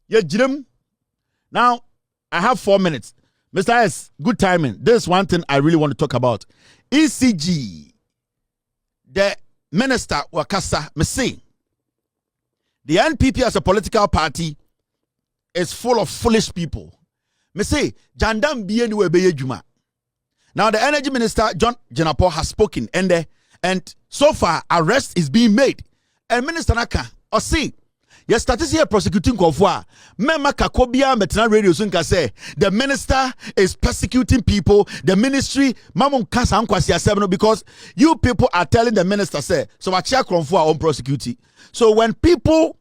Yeah, Jim. Now, I have 4 minutes. Mr. S, good timing. There's one thing I really want to talk about. ECG, the minister, Wakasa, me say, the NPP as a political party is full of foolish people. Me say, Jandam bienu ebeye juma. Now, the energy minister, John Jenapo, has spoken, and so far, arrest is being made. And Minister Naka, or see, yes, statistics prosecuting Kofwa. Mema Kakobia Metana Radio Sunka say the minister is persecuting people. The ministry, Mamon Kasa Ankwasi Seven, because you people are telling the minister say so. Achia Kronfwa on prosecute. So when people,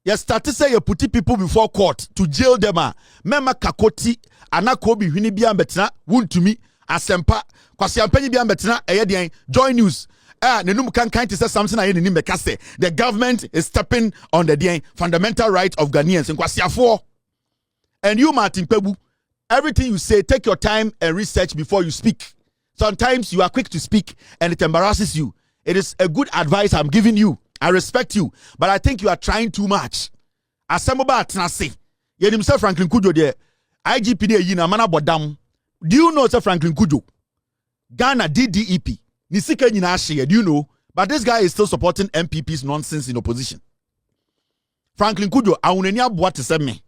yes, statistics you put people before court to jail them. Mema Kakoti Anakobi Winibia Metana won to me asempa Kwasi Ampenyi Bia Metana Eyedian Joy News. Nenum can kind to say something I didn't make say the government is stepping on the fundamental right of Ghanaians in Kwasiafo. And you, Martin Pebu, everything you say, take your time and research before you speak. Sometimes you are quick to speak and it embarrasses you. It is a good advice I'm giving you. I respect you, but I think you are trying too much. Asamoba Atnase, Yenim Sir Franklin Kujo de IGPD Yina Mana Bodam. Do you know Sir Franklin Kujo? Ghana DDEP. Do you know? But this guy is still supporting MPP's nonsense in opposition. Franklin Kujo, aunenia boat to send me.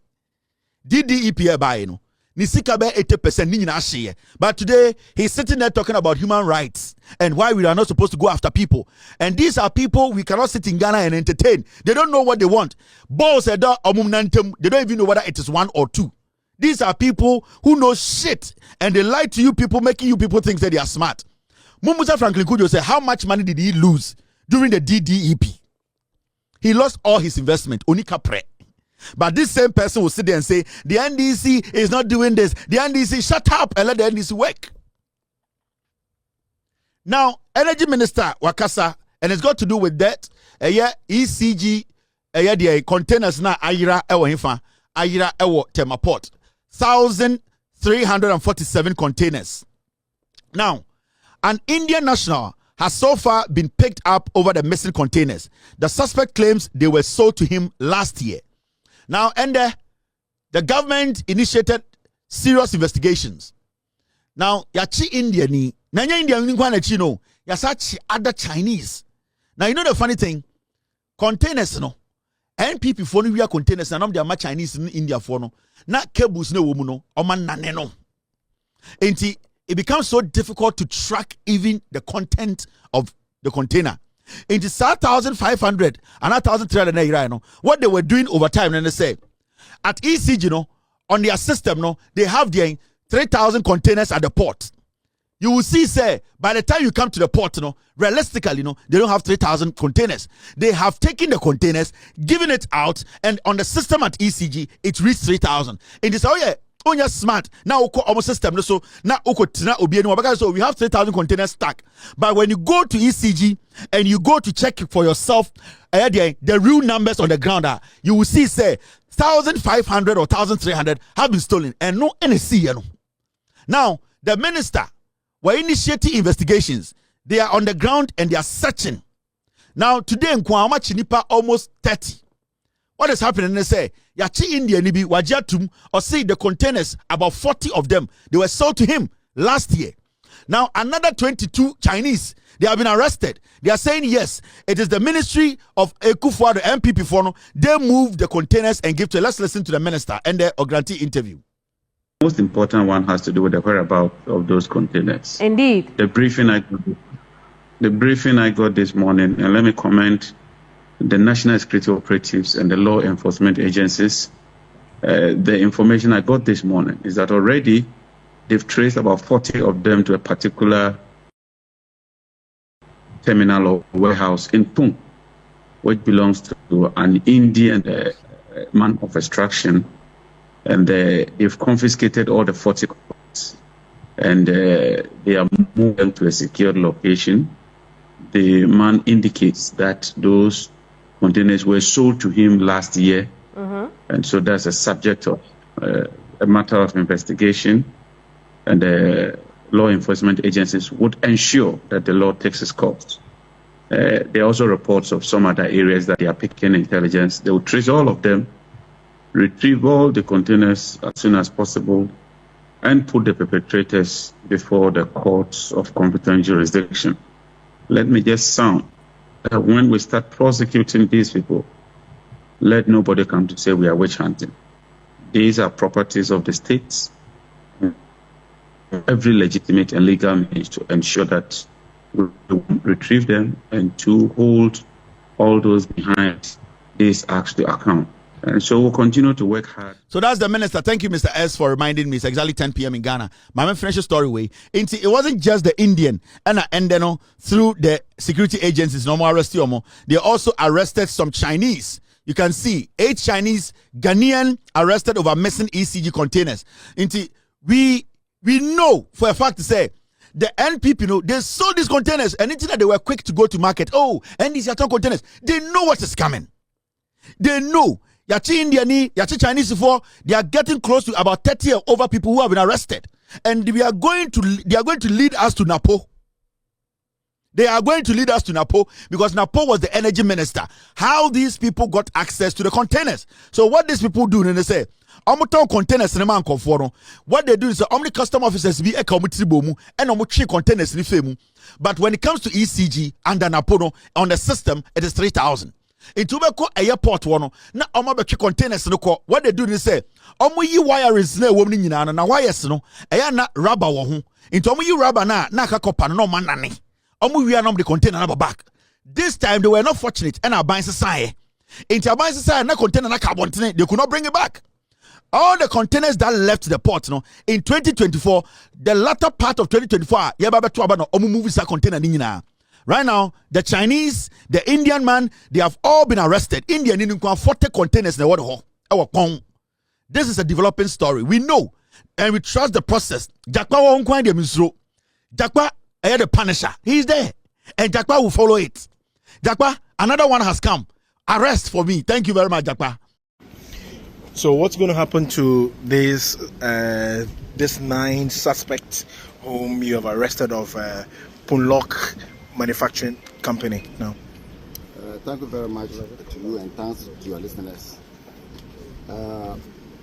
DDEP by no. Nisika be 80% nina share. But today he's sitting there talking about human rights and why we are not supposed to go after people. And these are people we cannot sit in Ghana and entertain. They don't know what they want. Balls they don't even know whether it is 1 or 2. These are people who know shit and they lie to you people, making you people think that they are smart. Mumusa Franklin Kujo said, how much money did he lose during the DDEP? He lost all his investment, Onika Pre. But this same person will sit there and say, the NDC is not doing this. The NDC, shut up and let the NDC work. Now, Energy Minister Wakasa, and it's got to do with that. ECG, the containers na Ayira Ewo Hifa, Ayira Ewo Tema Port. 1,347 containers. Now, an Indian national has so far been picked up over the missing containers. The suspect claims they were sold to him last year. Now, and the government initiated serious investigations. Now, yachi India ni, nanya India ni kwa chino, yasachi other Chinese. Now, you know the funny thing, containers no, NPP for no containers na nom dia Chinese in India for no, na cables no woman no, o man nane no. Enti it becomes so difficult to track even the content of the container. It is 1,500 and 1,300. What they were doing over time, and they say at ECG, on their system, they have their 3,000 containers at the port. You will see, say, by the time you come to the port, realistically, they don't have 3,000 containers. They have taken the containers, given it out, and on the system at ECG, it reached 3,000. It is, oh yeah. On your smart now almost system so now so we have 3,000 containers stacked. But when you go to ECG and you go to check for yourself the real numbers on the ground, you will see say 1,500 or 1,300 have been stolen and no NSC. Now the minister were initiating investigations. They are on the ground and they are searching. Now today in Kwama Chinipa almost 30. What is happening? They say, Yachi India Nibi Wajatum, or see the containers, about 40 of them, they were sold to him last year. Now, another 22 Chinese, they have been arrested. They are saying, yes, it is the ministry of Ekufwa, the MPP Fono. They moved the containers and give to. Let's listen to the minister and the Ogranti interview. The most important one has to do with the whereabouts of those containers. Indeed. The briefing I got this morning, and let me comment the national security operatives and the law enforcement agencies. The information I got this morning is that already they've traced about 40 of them to a particular terminal or warehouse in Tung, which belongs to an Indian man of extraction, and they've confiscated all the 40 coins, and they are moving them to a secured location. The man indicates that those containers were sold to him last year, and so that's a subject of a matter of investigation, and the law enforcement agencies would ensure that the law takes its course. There are also reports of some other areas that they are picking intelligence. They will trace all of them retrieve all the containers as soon as possible, and put the perpetrators before the courts of competent jurisdiction. Let me just sound that when we start prosecuting these people, let nobody come to say we are witch hunting. These are properties of the states. Every legitimate and legal means to ensure that we retrieve them and to hold all those behind these acts to account. And so we'll continue to work hard. So that's the minister. Thank you, Mr. S, for reminding me. It's exactly 10 p.m. in Ghana. My finish the story way. It wasn't just the Indian and then through the security agencies, normal arrest. They also arrested some Chinese. You can see 8 Chinese Ghanaian arrested over missing ECG containers. We know for a fact to say the NPP, they sold these containers and that they were quick to go to market. Oh, and these are containers. They know what is coming. They know. Yachi Indian, Yachi Chinese for they are getting close to about 30 over people who have been arrested, and they are going to lead us to Napo. They are going to lead us to Napo because Napo was the energy minister. How these people got access to the containers? So what these people do, and they say, containers in man what they do is the custom officers be a committee bomu and containers in femu. But when it comes to ECG and Napo on the system, it is 3,000. Into beko airport one na omo betwe containers no ko what they do is say omo yi wires na ewom ni nyina na wires no eya na rubber wo ho into omo yi rubber na akakopa no ma nane omo wi anom the container na back. This time they were not fortunate and aban sesai into aban sesai na container na carbontene they could not bring it back. All the containers that left the port in 2024, the latter part of 2024 ya ba beto aba no omo move sa container ni nyina. Right now, the Chinese, the Indian man, they have all been arrested. Indian in 40 containers in the water. This is a developing story. We know and we trust the process. Jakwa won't find the misro. Jakwa, the Punisher. He's there. And Jakwa will follow it. Jakwa, another one has come. Arrest for me. Thank you very much, Jakwa. So what's going to happen to this 9 suspects whom you have arrested of Punlock manufacturing company now? Thank you very much to you and thanks to your listeners.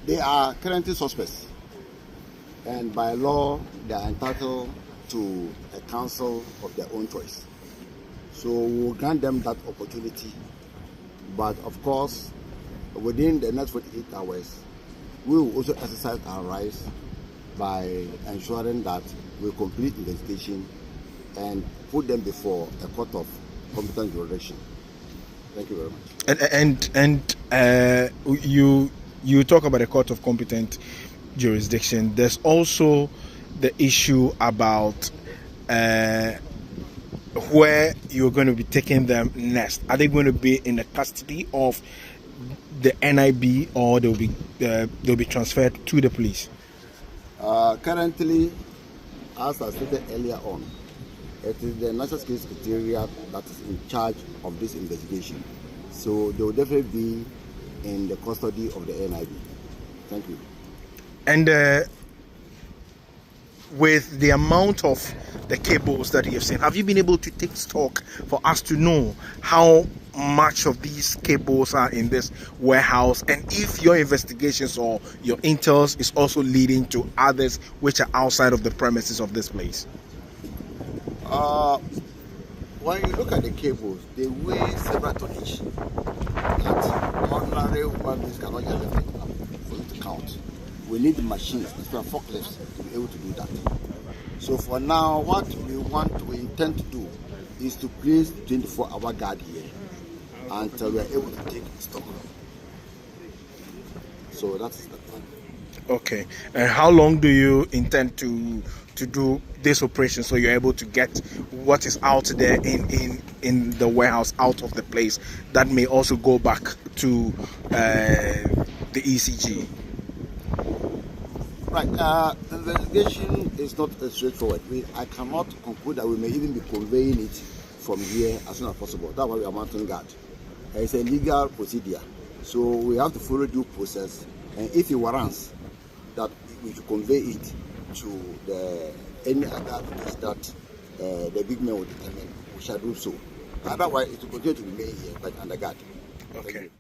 They are currently suspects, and by law they are entitled to a counsel of their own choice. So we'll grant them that opportunity, but of course within the next 48 hours we will also exercise our rights by ensuring that we complete investigation and put them before a court of competent jurisdiction. Thank you very much. And you talk about a court of competent jurisdiction. There's also the issue about where you're going to be taking them next. Are they going to be in the custody of the NIB or they'll be transferred to the police? Currently, as I stated earlier on, it is the National Security Secretariat that is in charge of this investigation. So they will definitely be in the custody of the NIB. Thank you. And with the amount of the cables that you have seen, have you been able to take stock for us to know how much of these cables are in this warehouse, and if your investigations or your intels is also leading to others which are outside of the premises of this place? When you look at the cables, they weigh several tonnage that ordinary human beings cannot just lift it up for you to count. We need machines, especially forklifts, to be able to do that. So for now, what we intend to do is to place 24-hour guard here until we are able to take stock. So that's the plan. Okay. And how long do you intend to do this operation so you're able to get what is out there in the warehouse out of the place that may also go back to the ECG? Right. The investigation is not straightforward. I cannot conclude that we may even be conveying it from here as soon as possible. That's why we are mounting guard. It's a legal procedure, so we have to follow due process. And if it warrants that we should convey it to any other place that the big man will determine, we shall do so. Otherwise, it will continue to remain here, but under guard. Okay.